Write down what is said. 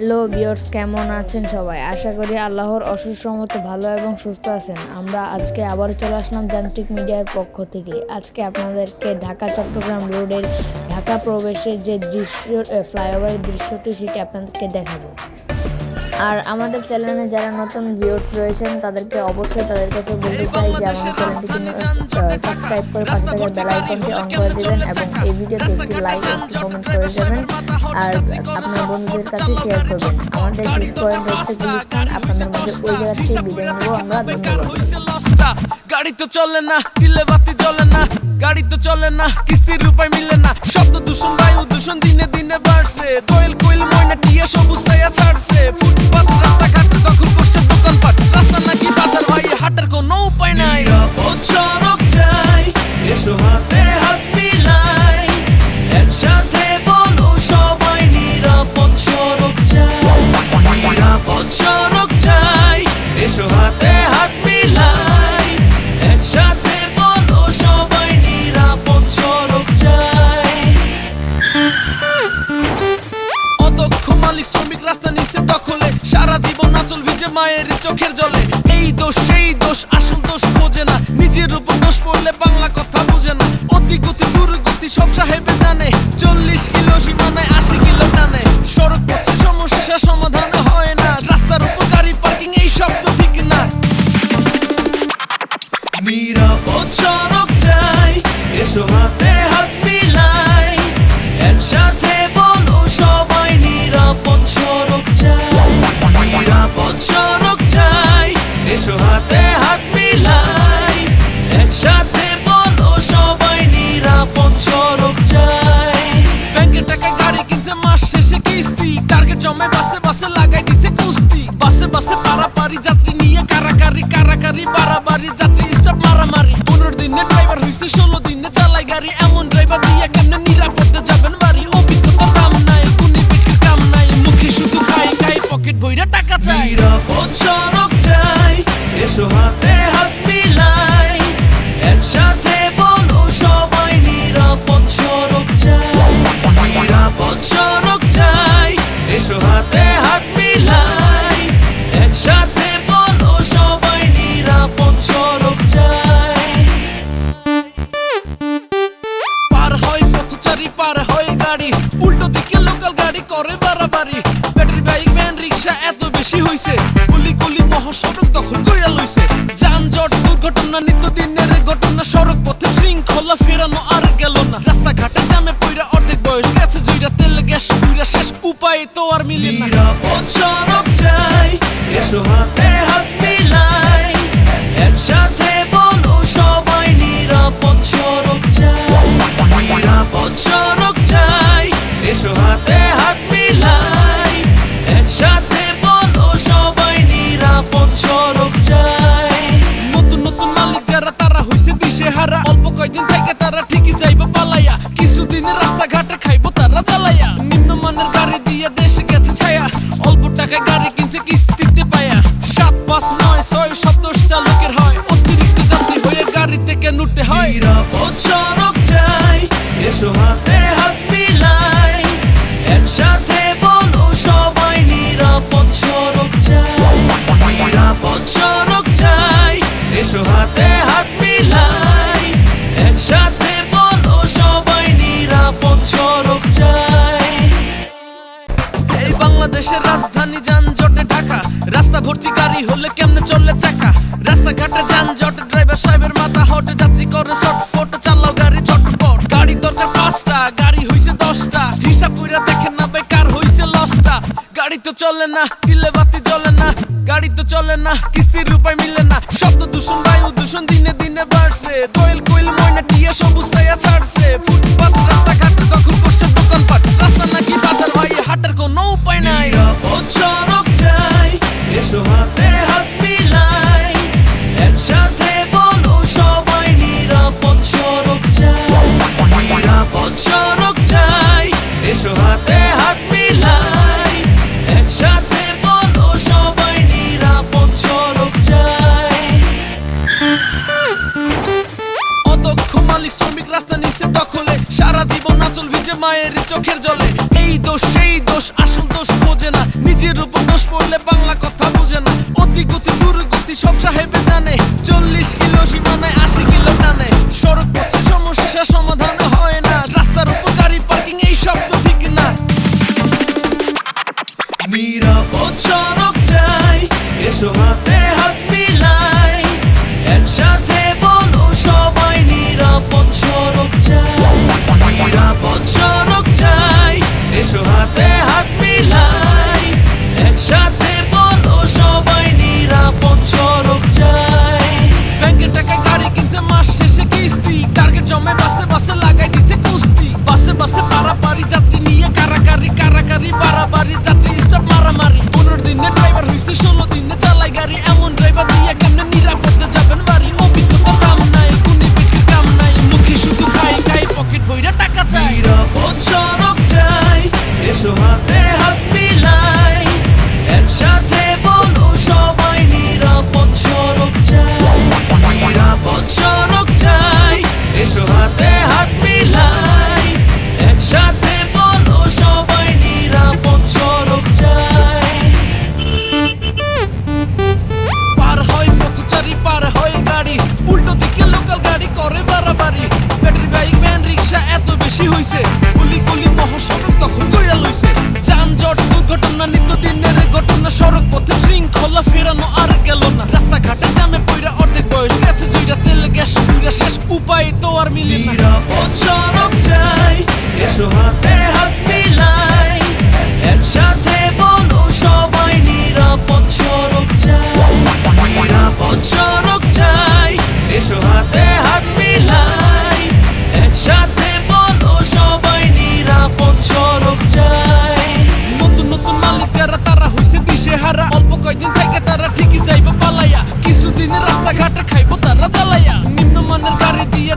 Hello viewers, কেমন আছেন সবাই? আশা করি আল্লাহর অশেষ রহমতে ভালো এবং সুস্থ আছেন। আমরা আজকে আবারও চলে আসলাম যান্ত্রিক মিডিয়ার পক্ষ থেকে। আজকে আপনাদেরকে ঢাকা চট্টগ্রাম রোডের ঢাকা প্রবেশের যে দৃশ্য, ফ্লাইওভারের দৃশ্যটি, সেটি আপনাদেরকে দেখাবো। আর আমাদের চ্যানেলে যারা নতুন ভিউয়ার্স রয়েছেন তাদেরকে অবশ্যই তাদের কাছে বলতে চাই যে আমাদের চ্যানেলটি সাবস্ক্রাইব করে পাশে থাকা বেল আইকনটি অন করে দেবেন এবং এই ভিডিওতে একটি লাইক একটি কমেন্ট করে দেবেন আর আপনার বন্ধুদের কাছে শেয়ার করবেন। আমাদের শেষ পয়েন্ট হচ্ছে গুলিস্তান। আপনাদের মধ্যে ওই জায়গা থেকে বিদায় নেব আমরা। ধন্যবাদ। গাড়ি তো চলে না, দিলে বাতি জ্বলে না, গাড়ি তো চলে না, কিস্তির উপায় মিলে না, শব্দ দূষণ বায়ু দূষণ দিনে দিনে বাড়ছে, দোয়েল কোয়েল ময়না টিয়া সবুজ ছায়া ছাড়ছে, ফুটপাত রাস্তাঘাট তখন করছে দোকানপাট, রাস্তা নাকি বাজার ভাই হাঁটার কোনো উপায় নাই, সড়ক যাই এসো হাতে হাত মিলাই, একসাথে বলো সবাই নিরাপদ সড়ক চাই, নিরাপদ সড়ক চাই এসো হাতে হাত মিলাই, একসাথে বলো সবাই নিরাপদ সড়ক চাই। অদক্ষ মালিক শ্রমিক রাস্তা নিচ্ছে দখলে, সারা জীবন আঁচল ভিজে মায়ের চোখের জলে, এই দোষ সেই দোষ আসল দোষ বোঝে না, নিজের উপর দোষ পড়লে বাংলা কথা বুঝে না, অতি গতি দুর্গতি সব সাহেবে জানে, 40 কিলো সীমানায় 80 কিলো টানে, সড়ক পথে সমস্যা সমাধান হয় না, রাস্তার উপর গাড়ি পার্কিং এই সব তো ঠিক না, নিরাপদ সড়ক চাই এসো হাতে হাত মিলাই, একসাথে বলো সবাই নিরাপদ সড়ক চাই, নিরাপদ সড়ক চাই এসো হাতে হাত মিলাই, একসাথে বলো সবাই নিরাপদ সড়ক চাই। ব্যাংকে টাকা গাড়ি কিনছে মাস শেষে কিস্তি, টার্গেট জমে বাসে বাসে লাগাই দিছে কুস্তি, বাসে বাসে পারাপারি যাত্রী নিয়ে কারাকারি, কারাকারি বাড়াবাড়ি যাত্রী স্টপ মারামারি, 15 দিনে ড্রাইভার হইছে 16 দিনে চালাই গাড়ি, এমন ড্রাইভার দিয়ে কেমনে নিরাপদে যাবেন বাড়ি, অভিজ্ঞতা দাম নাই কোনি বিক্রির কাম নাই, মুখে শুধু খাই খাই পকেট ভইরা টাকা চাই, নিরাপদ সড়ক চাই এসো হাতে হাত মিলাই, একসাথে বলো সবাই নিরাপদ সড়ক চাই, নিরাপদ সড়ক চাই এসো হাতে হাত মিলাই, একসাথে বলো সবাই নিরাপদ সড়ক চাই। পার হয় পথচারী পার হয় গাড়ি, উল্টো দিকে লোকাল গাড়ি করে বাড়াবাড়ি, ব্যাটারি বাইক ভ্যান রিক্সা এত বেশি হইছে, গুলি গুলি মহাসড়ক দখল কইরা লইছে, যানজট দুর্ঘটনা নিত্যদিনের ঘটনা, সড়ক পথে শৃঙ্খলা ফেরানো আর গেল না, রাস্তাঘাটে জামে পইরা অর্ধেক বয়স গেছে জুইরা, তেল গ্যাস পুইরা শেষ উপায় তো আর মিলে না, নিরাপদ সড়ক চাই এসো হাতে হাত মিলাই, একসাথে বলো সবাই নিরাপদ সড়ক চাই, নিরাপদ সড়ক চাই এসো হাতে হাত মিলাই, একসাথে বলো সবাই নিরাপদ সড়ক চাই। নতুন নতুন মালিক যারা তারা হইছে দিশেহারা, অল্প কয়দিন থেকে তারা ঠিকই যাইবো পালাইয়া, কিছুদিন রাস্তাঘাটে খাইবো তারা জ্বালাইয়া, নিম্নমানের গাড়ি দিয়ে দেশে গেছে ছায়া, অল্প টাকায় গাড়ি কিনছে কিস্তিতে পায়া, 7, 5, 9, 6 সব দোষ চালকের হয়, অতিরিক্ত যাত্রী হয়ে গাড়ি থেকে নুটে হয়, নিরাপদ সড়ক চাই এসো হাতে হাত মিলাই, একসাথে বলো সবাই নিরাপদ সড়ক চাই, নিরাপদ সড়ক চাই এসো হাতে হাত মিলাই, একসাথে বলো সবাই নিরাপদ সড়ক চাই। এই বাংলাদেশের রাজধানী যানজটে ঢাকা, রাস্তা ভর্তি গাড়ি হলে কেমনে চলে চাকা, রাস্তাঘাটে যানজটে ড্রাইভার সাহেবের মাথা হটে, যাত্রী করে শর্টফট, চালাও গাড়ি চটপট, গাড়ি দরকার 5টা গাড়ি হইছে 10টা, হিসাব কইরা দেখেন না বেকার হইছে লসটা, গাড়ি তো চলে না, দিলে বাতি জ্বলে না, গাড়ি তো চলে না, কিস্তির উপায় মিলে না, শব্দ দূষণ বায়ু দূষণ দিনে দিনে বাড়ছে, দোয়েল কোয়েল ময়না টিয়া সবুজ ছায়া ছাড়ছে, ফুটপাত রাস্তাঘাট দখল করছে দোকানপাট, রাস্তা নাকি বাজার ভাই হাঁটার কোনো উপায় নাই, নিরাপদ সড়ক চাই এসো হাতে হাত মিলাই, একসাথে বলো সবাই নিরাপদ সড়ক চাই, নিরাপদ সড়ক চাই এসো হাতে হাত মিলাই, একসাথে বলো সবাই নিরাপদ সড়ক চাই। অদক্ষ মালিক শ্রমিক রাস্তা নিচ্ছে দখলে, সারা জীবন আঁচল ভিজে মায়ের চোখের জলে, এই দোষ সেই দোষ আসল দোষ বোঝে না। নিজের উপর দোষ পড়লে বাংলা কথা বুঝে না। অতি গতি দুর্গতি সব সাহেবে জানে, 40 কিলো সীমানায় 80 কিলো টানে। সড়ক পথে সমস্যা সমাধান হয় না, রাস্তার উপর গাড়ি পার্কিং এই সব তো ঠিক না। নিরাপদ সড়ক চাই, এসো হাতে হাত মিলাই, একসাথে বলো সবাই নিরাপদ সড়ক চাই। নিরাপদ সড়ক চাই, এসো হাতে হাত মিলাই, একসাথে বলো সবাই নিরাপদ সড়ক চাই। ব্যাংকের টাকায় গাড়ি কিনছে মাস শেষে কিস্তি, টার্গেট জমে বাসে বাসে লাগাই দিছে কুস্তি। বাসে বাসে পারাপারি যাত্রী নিয়ে কারাকারি, কারাকারি বাড়াবাড়ি যাত্রী স্টাফ মারামারি। 15 দিনে ড্রাইভার হইছে 16 দিনে চালাই গাড়ি, এমন ড্রাইভার দিয়ে কেমনে নিরাপদে যাবেন বাড়ি। অভিজ্ঞতার দাম নাই, গুণী বিক্রির কাম নাই, মুখে শুধু খাই খাই পকেট ভইরা টাকা চাই। নিরাপদ সড়ক চাই, এসো হাতে হাত মিলাই, একসাথে বলো সবাই নিরাপদ সড়ক চাই। নিরাপদ সড়ক চাই, এসো হাতে হাত মিলাই, একসাথে বলো সবাই নিরাপদ সড়ক চাই। পার হয় পথচারী, পার হয় গাড়ি, উল্টো দিকে লোকাল গাড়ি করে বাড়াবাড়ি। ব্যাটারি বাইক ভ্যান রিক্সা এত বেশি হইছে, গুলি গুলি মহাসড়ক দখল কইরা লইছে। যানজট দুর্ঘটনা নিত্যদিনের ঘটনা, সড়ক পথে শৃঙ্খলা ফেরানো আর গেল না। রাস্তাঘাটে জামে পইরা অর্ধেক বয়স গেছে জুইরা, তেল গ্যাস পুইরা শেষ, উপায় তো আর মিলে না। নিরাপদ সড়ক চাই, এসো হাতে হাত মিলাই, একসাথে বলো সবাই নিরাপদ সড়ক চাই। নিরাপদ সড়ক চাই, এসো হাতে হাত মিলাই, একসাথে বলো সবাই নিরাপদ সড়ক চাই। নতুন নতুন মালিক যারা তারা হইছে দিশেহারা, অল্প কয়দিন থেকে তারা ঠিকই যাইবো পালাইয়া, কিছুদিনের রাস্তাঘাটে খাইবো তারা জ্বালাইয়া। নিম্নমানের গাড়ি দিয়ে